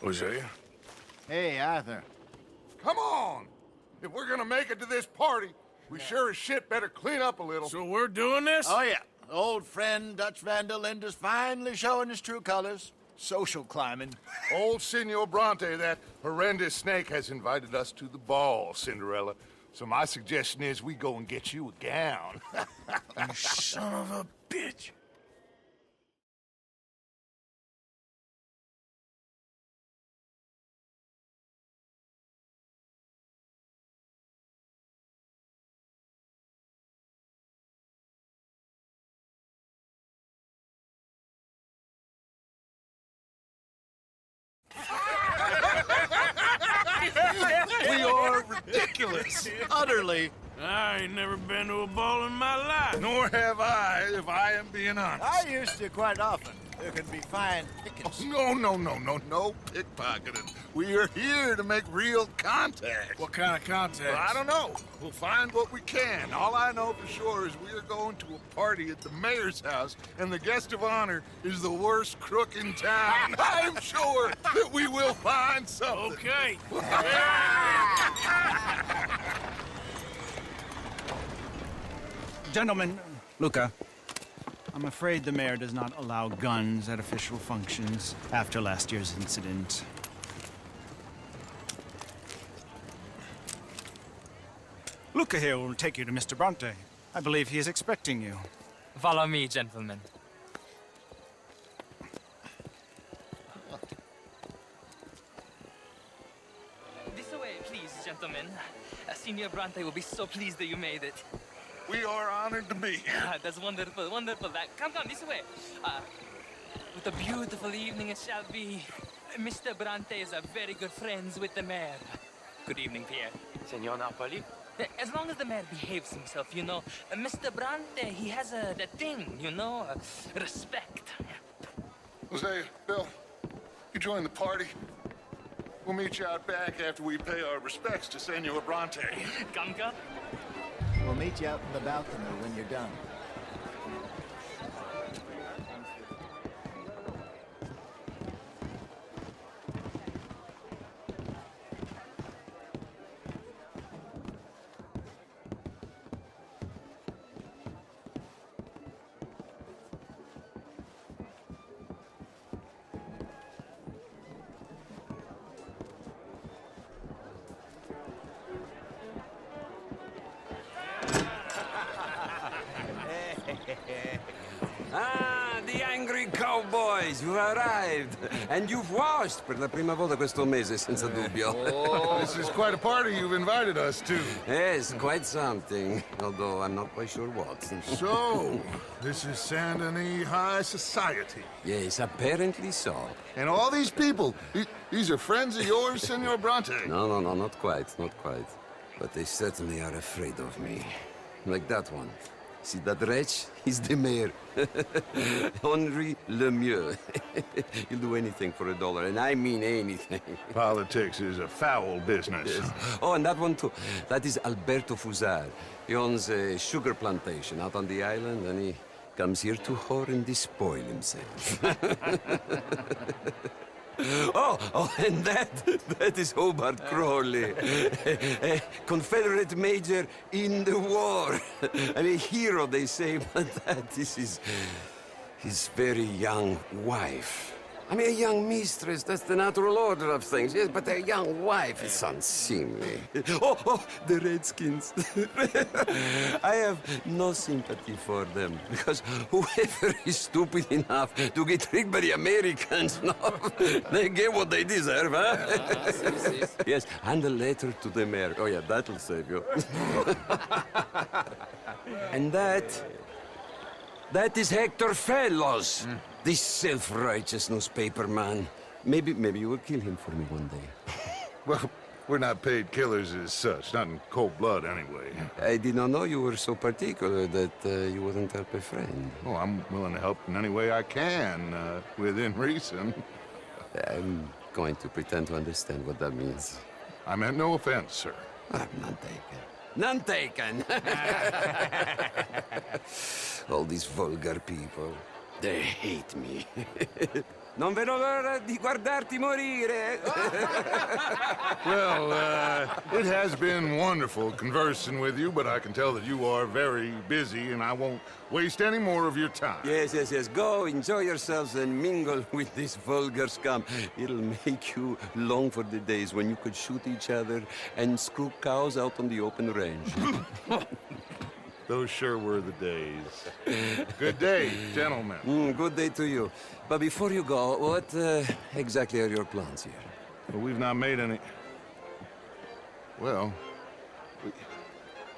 Hosea? Hey, Arthur. Come on! If we're gonna make it to this party, we sure as shit better clean up a little. So we're doing this? Oh, yeah. Old friend Dutch Van der Linde's finally showing his true colors. Social climbing. Old Senor Bronte, that horrendous snake, has invited us to the ball, Cinderella. So my suggestion is we go and get you a gown. You son of a bitch. We are ridiculous. Utterly. I ain't never been to a ball in my life. Nor have I, if I am being honest. I used to quite often. There can be fine pickings. No pickpocketing. We are here to make real contact. What kind of contact? Well, I don't know. We'll find what we can. All I know for sure is we are going to a party at the mayor's house, and the guest of honor is the worst crook in town. I'm sure that we will find something. Okay. Gentlemen, Luca, I'm afraid the mayor does not allow guns at official functions after last year's incident. Luca here will take you to Mr. Bronte. I believe he is expecting you. Follow me, gentlemen. This way, please, gentlemen. Senior Bronte will be so pleased that you made it. We are honored to be here. That's wonderful, wonderful. Come, this way. What a beautiful evening it shall be. Mr. Bronte is a very good friends with the mayor. Good evening, Pierre. Senor Napoli? As long as the mayor behaves himself, you know. Mr. Bronte, he has that thing, you know, respect. Jose, Bill, you join the party. We'll meet you out back after we pay our respects to Senor Bronte. Come. We'll meet you out in the balcony when you're done. Ah, the angry cowboys, you've arrived. And you've washed per la prima volta questo mese, senza dubbio. This is quite a party you've invited us to. Yes, quite something. Although I'm not quite sure what. So, this is Saint Denis High Society. Yes, apparently so. And all these people, these are friends of yours, Senor Bronte? No, not quite, not quite. But they certainly are afraid of me. Like that one. See that wretch? He's the mayor. Henri Lemieux. He'll do anything for $1, and I mean anything. Politics is a foul business. Yes. Oh, and that one too. That is Alberto Fusar. He owns a sugar plantation out on the island, and he comes here to whore and despoil himself. Oh, and that is Hobart Crawley, a Confederate major in the war, and a hero, they say, but that is his very young wife. I mean, a young mistress, that's the natural order of things, yes, but a young wife is unseemly. Oh, the Redskins. I have no sympathy for them, because whoever is stupid enough to get tricked by the Americans, no, they get what they deserve, huh? Yes, and a letter to the mayor. Oh, yeah, that'll save you. And that is Hector Fellows. This self-righteous newspaper man. Maybe you will kill him for me one day. Well, we're not paid killers as such, not in cold blood anyway. I did not know you were so particular that you wouldn't help a friend. Oh, I'm willing to help in any way I can, within reason. I'm going to pretend to understand what that means. I meant no offense, sir. None taken. None taken! All these vulgar people. They hate me. Non vedo l'ora di guardarti morire. Well, it has been wonderful conversing with you, but I can tell that you are very busy, and I won't waste any more of your time. Yes, yes, yes. Go, enjoy yourselves, and mingle with this vulgar scum. It'll make you long for the days when you could shoot each other and screw cows out on the open range. Those sure were the days. Good day, gentlemen. Good day to you. But before you go, what exactly are your plans here? Well, we've not made any... Well,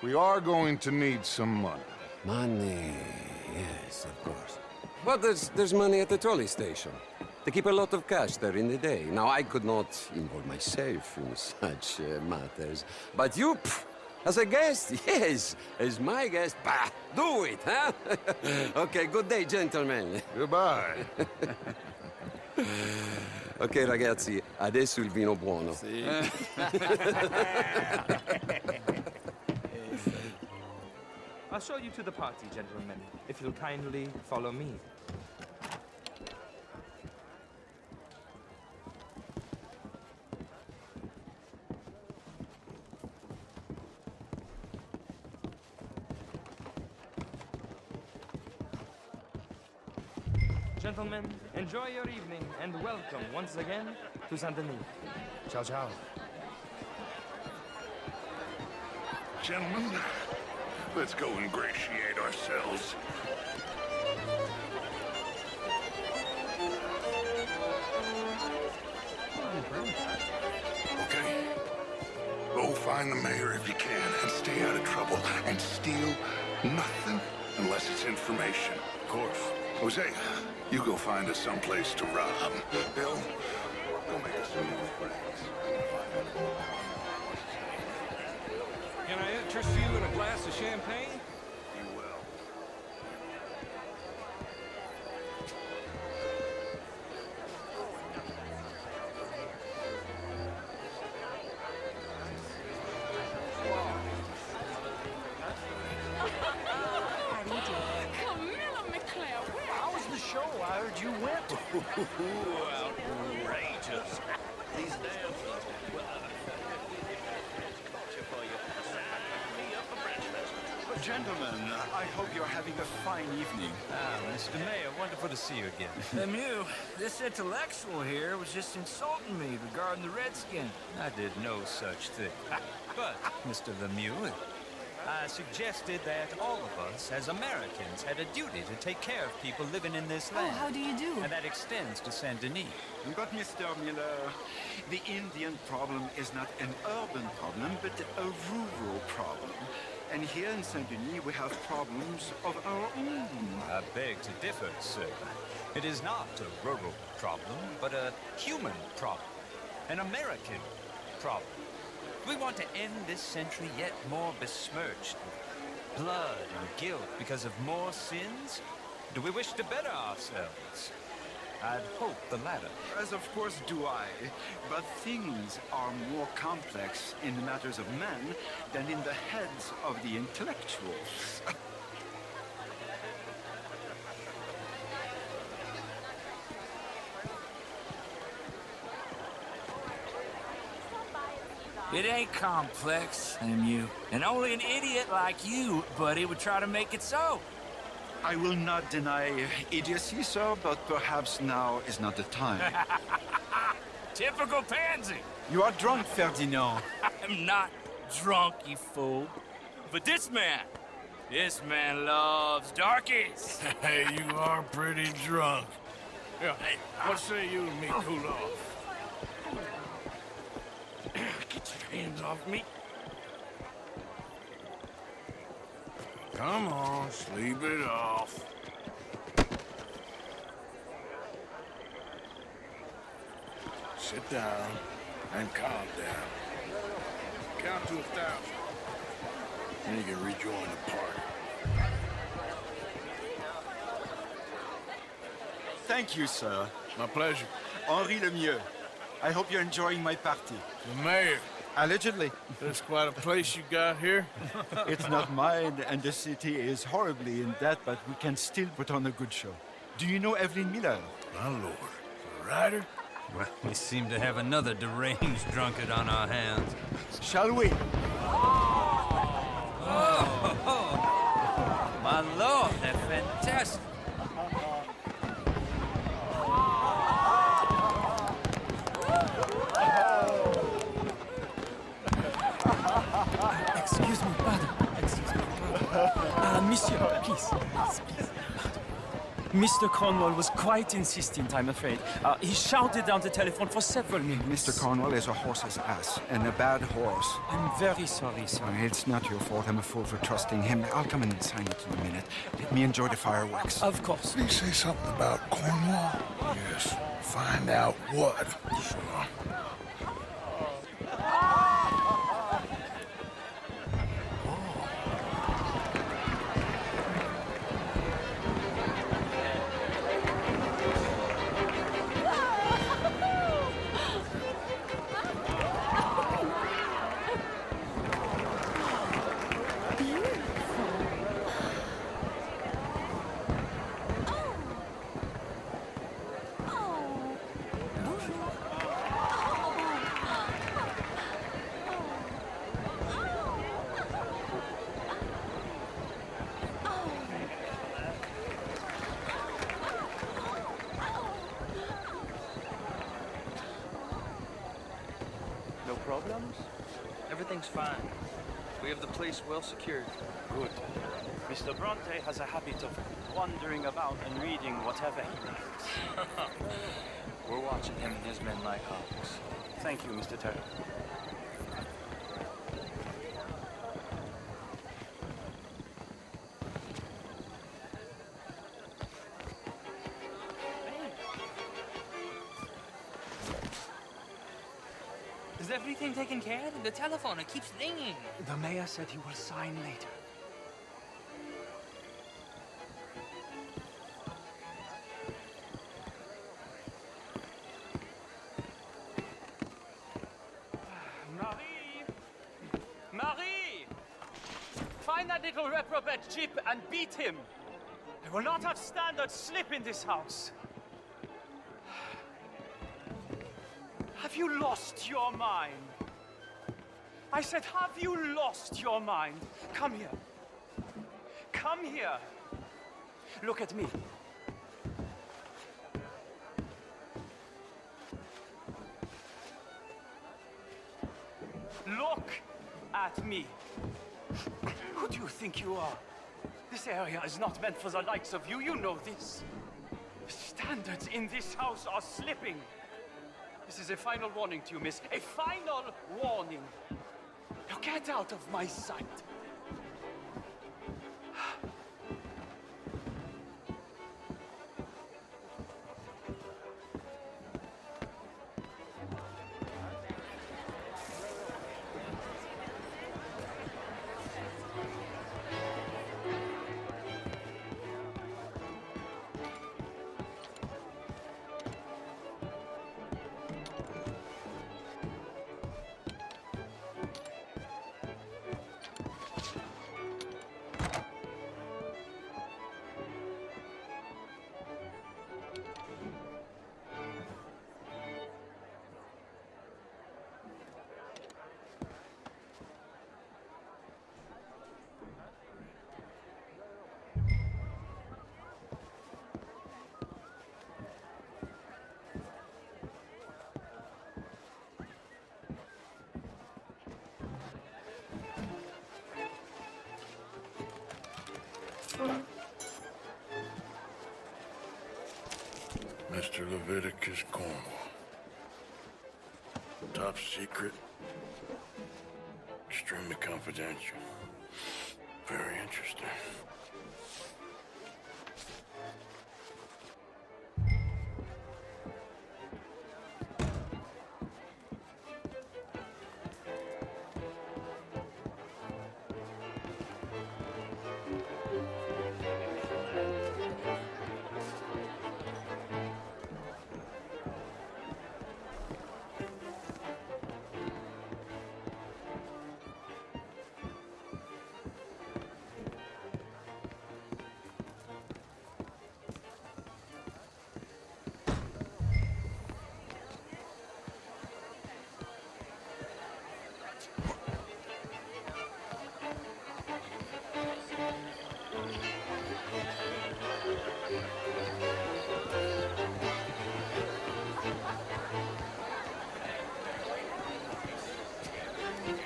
we are going to need some money. Money, yes, of course. But there's money at the trolley station. They keep a lot of cash there in the day. Now, I could not involve myself in such matters. But you, as a guest, yes, as my guest, bah, do it, huh? Okay, good day, gentlemen. Goodbye. Ok, ragazzi, adesso il vino buono. I'll show you to the party, gentlemen, if you'll kindly follow me. Gentlemen, enjoy your evening and welcome once again to Saint Denis. Ciao, ciao. Gentlemen, let's go ingratiate ourselves. Okay. Go find the mayor if you can and stay out of trouble and steal nothing unless it's information. Of course. Jose, you go find us someplace to rob. Bill, go make us some new friends. Can I interest you in a glass of champagne? You will. How was the show? I heard you went. Outrageous. These dancers. Gentlemen, I hope you're having a fine evening. Mr. Mayor, wonderful to see you again. Lemieux, this intellectual here was just insulting me regarding the Redskin. I did no such thing. But, Mr. Lemieux, I suggested that all of us, as Americans, had a duty to take care of people living in this land. Oh, how do you do? And that extends to Saint Denis. But, Mr. Miller, the Indian problem is not an urban problem, but a rural problem. And here in Saint-Denis, we have problems of our own. I beg to differ, sir. It is not a rural problem, but a human problem. An American problem. We want to end this century yet more besmirched with blood and guilt because of more sins? Do we wish to better ourselves? I'd hope the latter. As of course do I, but things are more complex in the matters of men than in the heads of the intellectuals. It ain't complex, Lemieux. And only an idiot like you, buddy, would try to make it so. I will not deny idiocy, sir, but perhaps now is not the time. Typical pansy. You are drunk, Ferdinand. I'm not drunk, you fool. But this man loves darkies. Hey, you are pretty drunk. Yeah, hey, what say you and me cool off? Get your hands off me. Come on, sleep it off. Sit down and calm down. Count to 1,000. Then you can rejoin the party. Thank you, sir. My pleasure. Henri Lemieux. I hope you're enjoying my party. The mayor. Allegedly. That's quite a place you got here. It's not mine, and the city is horribly in debt, but we can still put on a good show. Do you know Evelyn Miller? My lord. A rider? Well, we seem to have another deranged drunkard on our hands. Shall we? My lord, they're fantastic. Excuse me, pardon. Excuse me, pardon. Monsieur, please. Please. Mr. Cornwall was quite insistent, I'm afraid. He shouted down the telephone for several minutes. Mr. Cornwall is a horse's ass, and a bad horse. I'm very sorry, sir. It's not your fault. I'm a fool for trusting him. I'll come and sign it in a minute. Let me enjoy the fireworks. Of course. Did he say something about Cornwall? Yes. Find out what. Sure. No problems? Everything's fine. We have the place well secured. Good. Mr. Bronte has a habit of wandering about and reading whatever he likes. We're watching him and his men like hawks. Thank you, Mr. Terry. Is everything taken care of? The telephone, it keeps ringing. The mayor said he will sign later. Marie! Marie! Find that little reprobate Chip and beat him. I will not have standard slip in this house. Have you lost your mind? I said, have you lost your mind? Come here. Come here. Look at me. Look at me. Who do you think you are? This area is not meant for the likes of you. You know this. Standards in this house are slipping. This is a final warning to you, miss. A final warning. Now get out of my sight. Mr. Leviticus Cornwall. Top secret. Extremely confidential. Very interesting.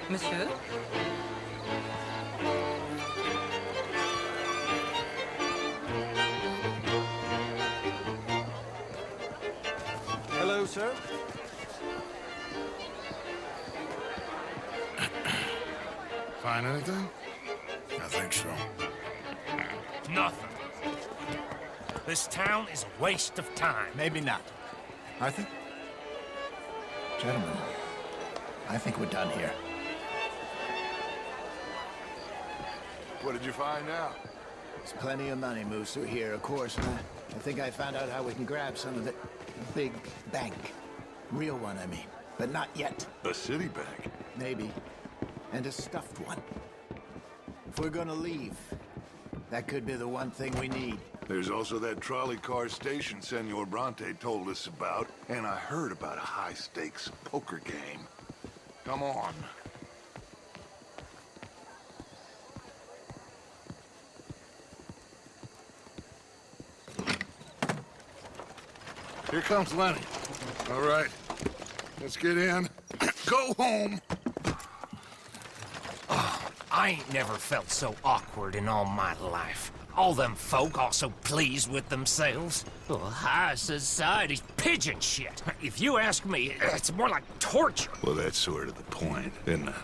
Monsieur? Hello, sir. Find anything? I think so. Nothing. This town is a waste of time. Maybe not. Arthur? Gentlemen, I think we're done here. What did you find out? There's plenty of money moves through here, of course, and I think I found out how we can grab some of it. Big bank. Real one, I mean. But not yet. A city bank? Maybe. And a stuffed one. If we're gonna leave, that could be the one thing we need. There's also that trolley car station Senor Bronte told us about, and I heard about a high-stakes poker game. Come on. Here comes Lenny. All right, let's get in. Go home. Oh, I ain't never felt so awkward in all my life. All them folk all so pleased with themselves. Oh, high society's pigeon shit. If you ask me, it's more like torture. Well, that's sort of the point, isn't it?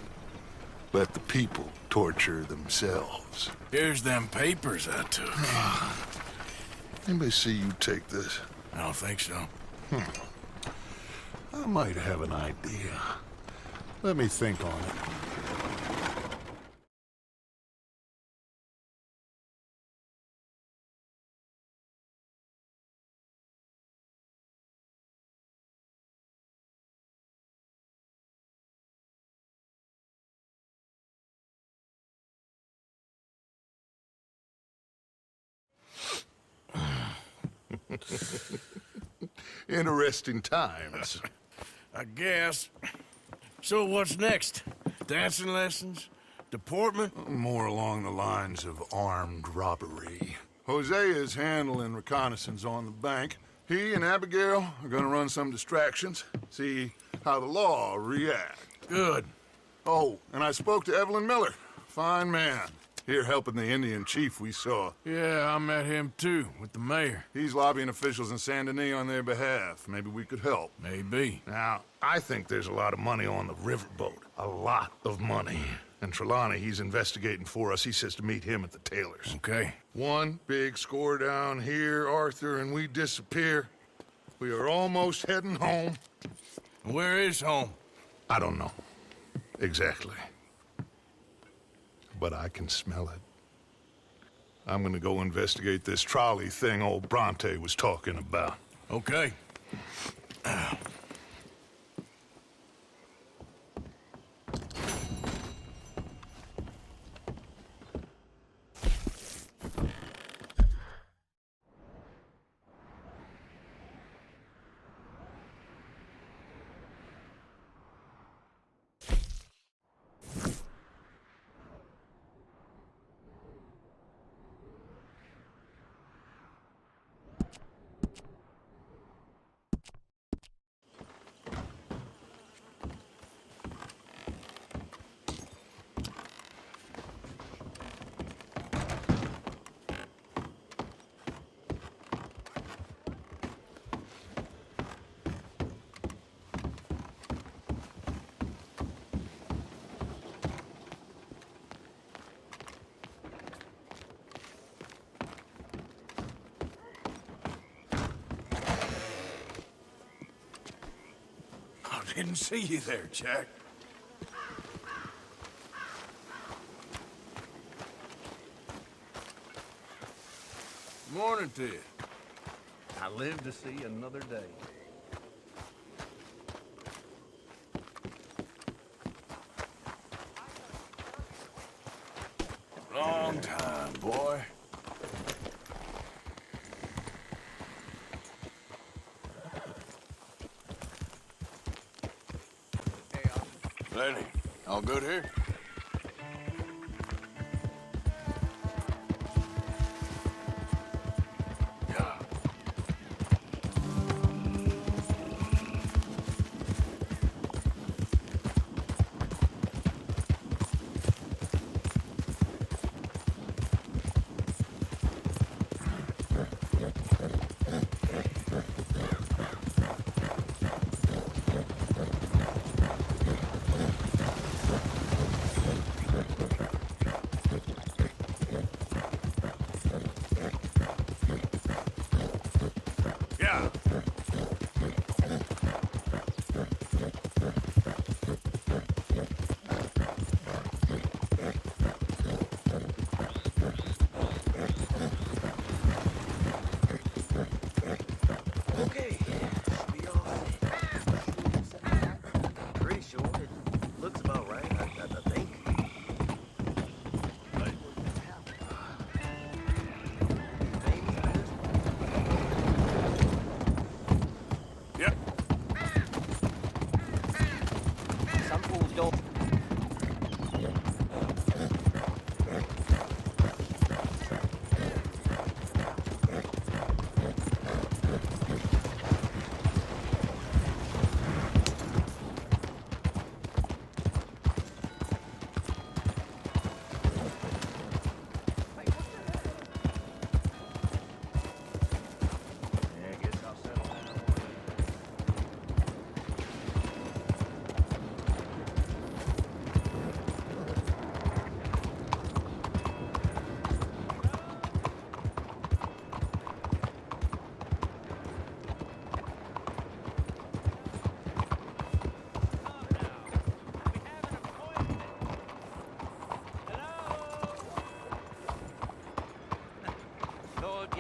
Let the people torture themselves. Here's them papers I took. Anybody see you take this? I don't think so. I might have an idea. Let me think on it. Interesting times. I guess. So what's next? Dancing lessons? Deportment? More along the lines of armed robbery. Hosea is handling reconnaissance on the bank. He and Abigail are gonna run some distractions, see how the law reacts. Good. Oh, and I spoke to Evelyn Miller. Fine man. Here helping the Indian chief we saw. Yeah, I met him too, with the mayor. He's lobbying officials in Saint Denis on their behalf. Maybe we could help. Maybe. Now, I think there's a lot of money on the riverboat. A lot of money. And Trelawney, he's investigating for us. He says to meet him at the Taylor's. Okay. One big score down here, Arthur, and we disappear. We are almost heading home. Where is home? I don't know. Exactly. But I can smell it. I'm gonna go investigate this trolley thing old Bronte was talking about. Okay. Didn't see you there, Jack. Morning to you. I live to see another day. Long time, boy. Lenny, all good here? Yeah.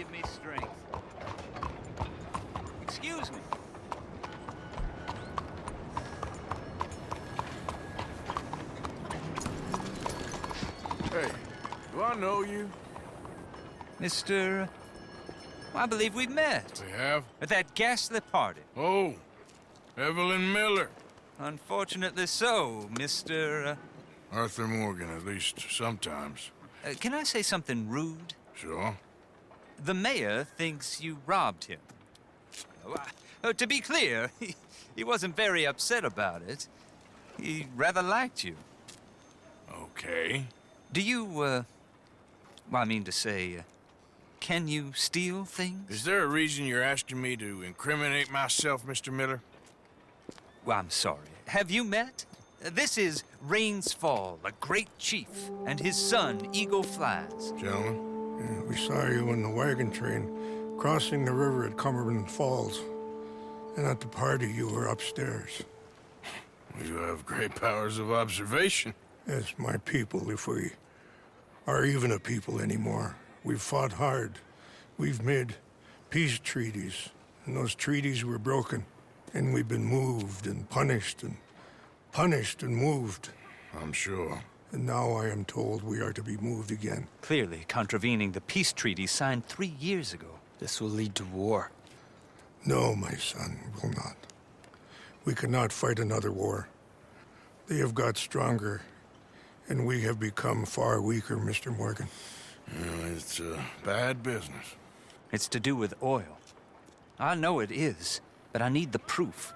give me strength. Excuse me. Hey, do I know you? Mr. I believe we met. We have? At that ghastly party. Oh, Evelyn Miller. Unfortunately so, Mr. Arthur Morgan, at least sometimes. Can I say something rude? Sure. The mayor thinks you robbed him. To be clear, he wasn't very upset about it. He rather liked you. Okay. Do you, well, I mean to say, can you steal things? Is there a reason you're asking me to incriminate myself, Mr. Miller? Well, I'm sorry. Have you met? This is Rains Fall, a great chief, and his son, Eagle Flies. Gentlemen? Yeah, we saw you in the wagon train crossing the river at Cumberland Falls. And at the party, you were upstairs. You have great powers of observation. Yes, my people, if we are even a people anymore. We've fought hard. We've made peace treaties, and those treaties were broken. And we've been moved and punished and moved. I'm sure. And now I am told we are to be moved again. Clearly contravening the peace treaty signed 3 years ago. This will lead to war. No, my son, will not. We cannot fight another war. They have got stronger, and we have become far weaker, Mr. Morgan. Well, it's bad business. It's to do with oil. I know it is, but I need the proof.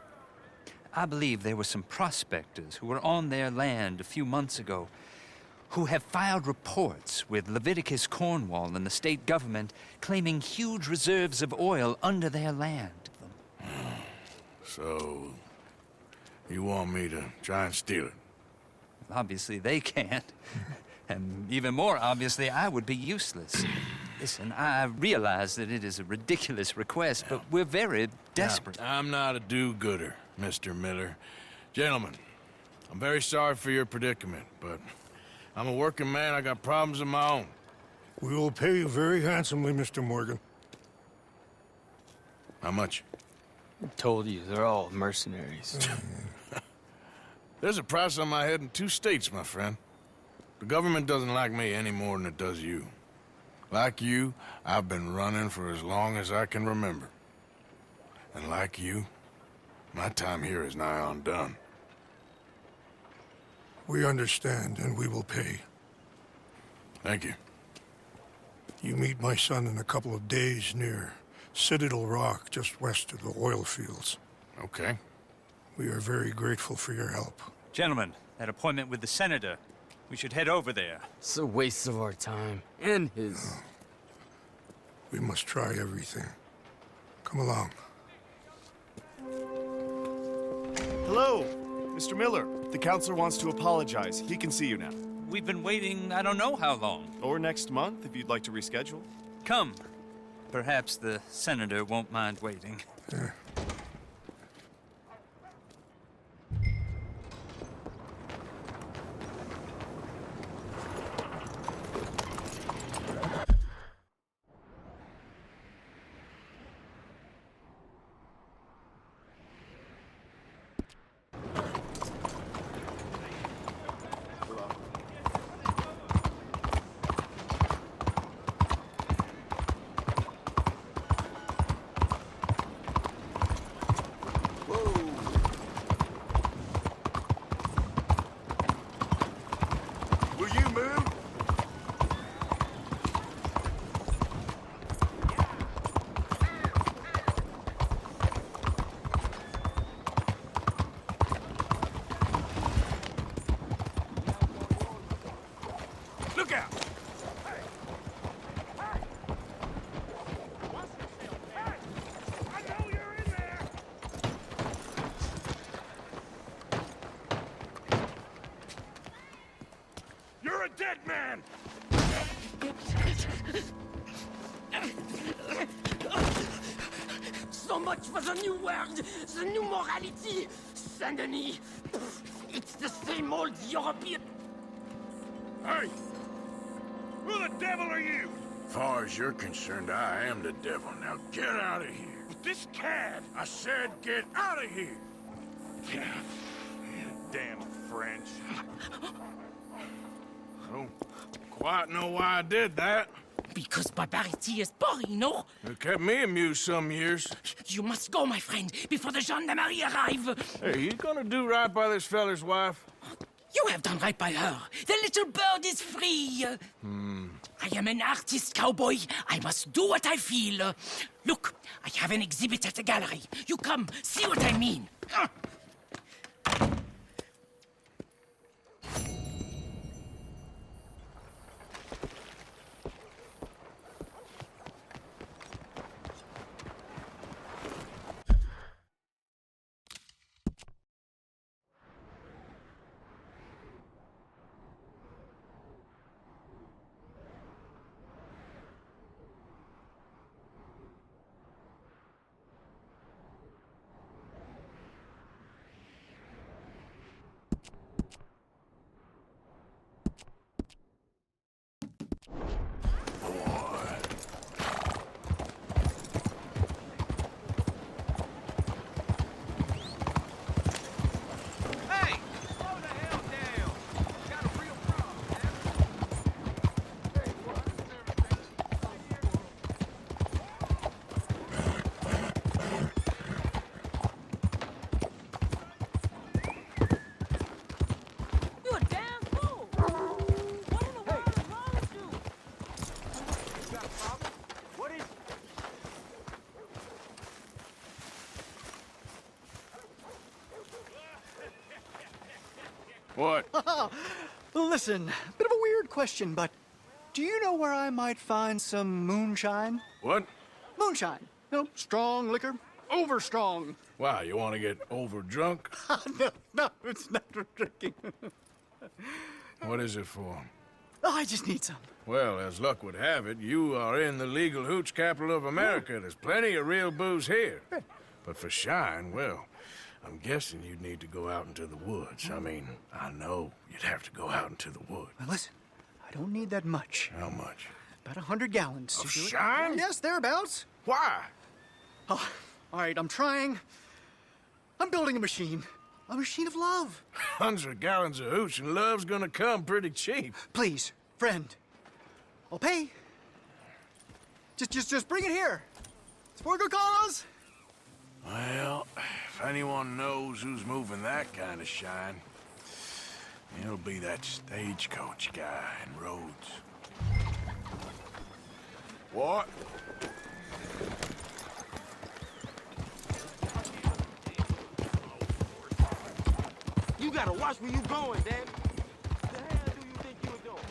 I believe there were some prospectors who were on their land a few months ago who have filed reports with Leviticus Cornwall and the state government claiming huge reserves of oil under their land. So, you want me to try and steal it? Obviously they can't. And even more obviously, I would be useless. Listen, I realize that it is a ridiculous request, but we're very desperate. Now, I'm not a do-gooder, Mr. Miller. Gentlemen, I'm very sorry for your predicament, but I'm a working man. I got problems of my own. We will pay you very handsomely, Mr. Morgan. How much? I told you, they're all mercenaries. There's a price on my head in 2 states, my friend. The government doesn't like me any more than it does you. Like you, I've been running for as long as I can remember. And like you, my time here is nigh on done. We understand, and we will pay. Thank you. You meet my son in a couple of days near Citadel Rock, just west of the oil fields. Okay. We are very grateful for your help. Gentlemen, that appointment with the senator. We should head over there. It's a waste of our time. And his. We must try everything. Come along. Hello, Mr. Miller. The counselor wants to apologize. He can see you now. We've been waiting I don't know how long. Or next month, if you'd like to reschedule. Come. Perhaps the senator won't mind waiting. Yeah. Look out! You're a dead man! So much for the new world, the new morality. Saint-Denis, it's the same old European... Hey! Who the devil are you? As far as you're concerned, I am the devil. Now get out of here. This cad! I said get out of here! Damn French. I don't quite know why I did that. Because barbarity is boring, no? It kept me amused some years. You must go, my friend, before the gendarmerie arrive. Hey, you gonna do right by this feller's wife? You have done right by her. The little bird is free. I am an artist, cowboy. I must do what I feel. Look, I have an exhibit at the gallery. You come, see what I mean. What? Listen, bit of a weird question, but do you know where I might find some moonshine? What? Moonshine. You know, strong liquor. Over strong. Wow, you want to get over drunk? No, it's not for drinking. What is it for? Oh, I just need some. Well, as luck would have it, you are in the legal hooch capital of America. There's plenty of real booze here. But for shine, well, I'm guessing you'd need to go out into the woods. I mean, I know you'd have to go out into the woods. Now listen, I don't need that much. How much? About 100 gallons. Of to do it. shine? Yes, thereabouts. Why? Oh, all right, I'm trying. I'm building a machine. A machine of love. 100 gallons of hooch and love's gonna come pretty cheap. Please, friend. I'll pay. Just bring it here. It's for a good cause. Well, if anyone knows who's moving that kind of shine, it'll be that stagecoach guy in Rhodes. What? You gotta watch where you going, Dad. The hell do you think you're doing?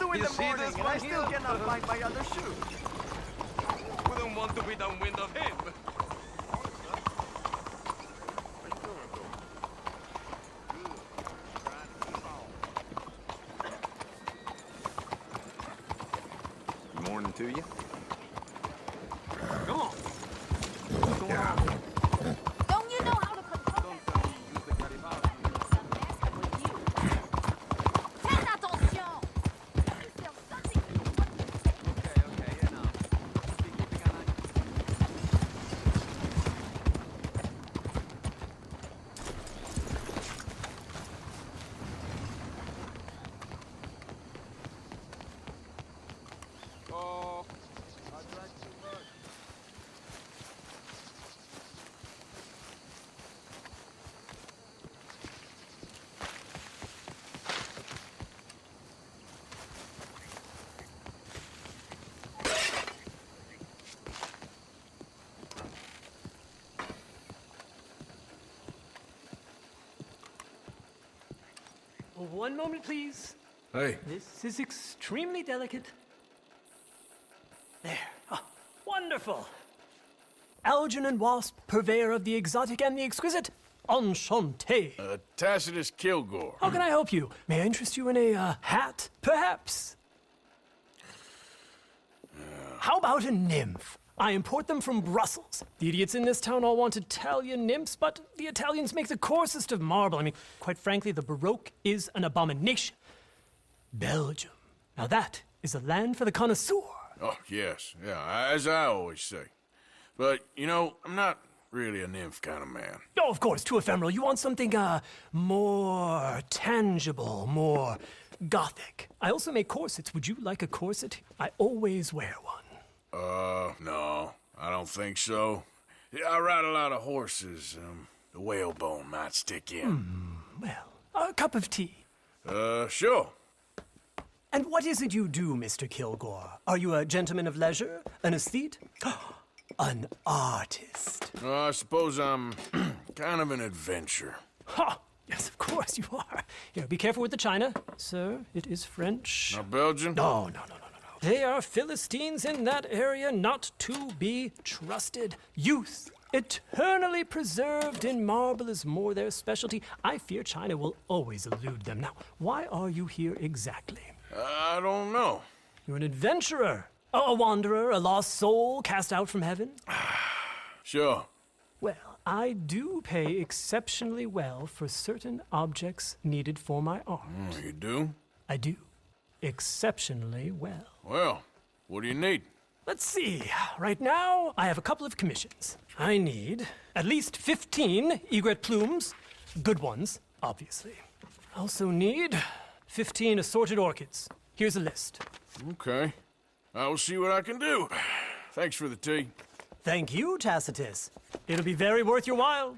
In the morning, and I still cannot find my other shoe. Wouldn't want to be downwind of him. Good morning to you. Come on. Don't you know how to control that? Faites attention! One moment, please. Hey. This is extremely delicate. There. Ah, wonderful. Algernon Wasp, purveyor of the exotic and the exquisite. Enchanté. Tacitus Kilgore. How can I help you? May I interest you in a hat, perhaps? How about a nymph? I import them from Brussels. The idiots in this town all want Italian nymphs, but the Italians make the coarsest of marble. I mean, quite frankly, the Baroque is an abomination. Belgium. Now that is a land for the connoisseur. Oh, yes. Yeah, as I always say. But, you know, I'm not really a nymph kind of man. Oh, of course, too ephemeral. You want something, more tangible, more gothic. I also make corsets. Would you like a corset? I always wear one. No, I don't think so. Yeah, I ride a lot of horses. The whalebone might stick in. Well, a cup of tea. Sure. And what is it you do, Mr. Kilgore? Are you a gentleman of leisure? An aesthete? An artist? I suppose I'm kind of an adventurer. Ha! Yes, of course you are. Here, be careful with the china. Sir, it is French. Not Belgian? No. They are Philistines in that area, not to be trusted. Youth, eternally preserved in marble, is more their specialty. I fear China will always elude them. Now, why are you here exactly? I don't know. You're an adventurer. A wanderer, a lost soul cast out from heaven? Sure. Well, I do pay exceptionally well for certain objects needed for my art. You do? I do. Exceptionally well. Well, what do you need? Let's see. Right now, I have a couple of commissions. I need at least 15 egret plumes. Good ones, obviously. I also need 15 assorted orchids. Here's a list. Okay. I will see what I can do. Thanks for the tea. Thank you, Tacitus. It'll be very worth your while.